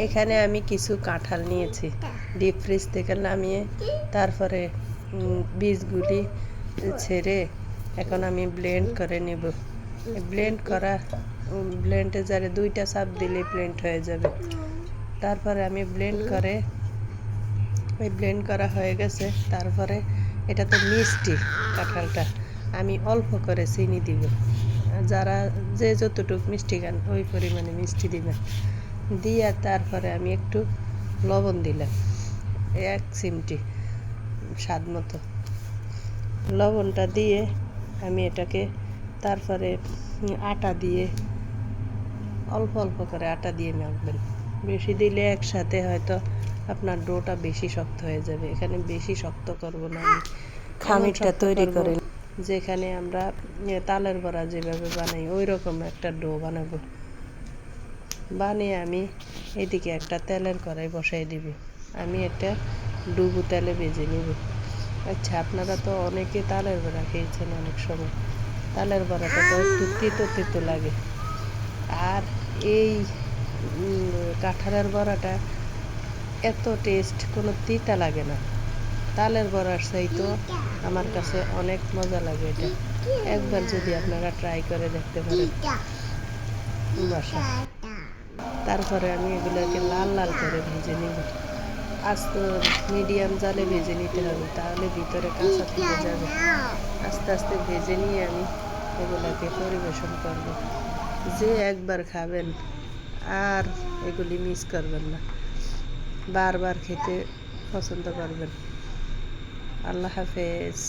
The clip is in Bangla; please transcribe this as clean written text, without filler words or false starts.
এখানে আমি কিছু কাঁঠাল নিয়েছি, ডিপ ফ্রিজ থেকে নামিয়ে তারপরে বীজগুলি ছেড়ে এখন আমি ব্লেন্ড করে নেব। ব্লেন্ডে যারে 2টা চাপ দিলে ব্লেন্ড হয়ে যাবে। তারপরে আমি ব্লেন্ড করা হয়ে গেছে। তারপরে এটা তো মিষ্টি কাঁঠালটা, আমি অল্প করে চিনি দিব। যারা যে যতটুকু মিষ্টি খান ওই পরিমাণে মিষ্টি দিবেন। দিয়ে তারপরে আমি একটু লবণ দিলাম, 1 চিমটি স্বাদ মতো লবণটা দিয়ে আমি এটাকে তারপরে আটা দিয়ে অল্প অল্প করে আটা দিয়ে মাখবেন। বেশি দিলে একসাথে হয়তো আপনার ডোটা বেশি শক্ত হয়ে যাবে। এখানে বেশি শক্ত করব না, আমি খামিরটা তৈরি করে যেখানে আমরা তালের বড়া যেভাবে বানাই ওই রকম একটা ডো বানাবো। বানিয়ে আমি এদিকে একটা তেলের কড়াই বসাই দিব। আমি এটা ডুবো তেলে ভেজে নিব। আচ্ছা, আপনারা তো অনেকে তালের বড়া খেয়েছেন অনেক সময়। তালের বড়াটা তো একটু তিতো তিতো লাগে, আর এই কাঁঠালের বড়াটা এত টেস্ট, কোনো তিতা লাগে না। তালের বড়ার চাইতো আমার কাছে অনেক মজা লাগে এটা। একবার যদি আপনারা ট্রাই করে দেখতে পারেন বাসায়। তারপরে আমি এগুলোকে লাল লাল করে ভেজে নিব। আস্তে মিডিয়াম জালে ভেজে নিতে হবে, তাহলে ভিতরে কাঁচা থেকে যাবে। আস্তে আস্তে ভেজে নিয়ে আমি এগুলোকে পরিবেশন করব। যে একবার খাবেন আর এগুলি মিস করবেন না, বারবার খেতে পছন্দ করবেন। আল্লাহ হাফেজ।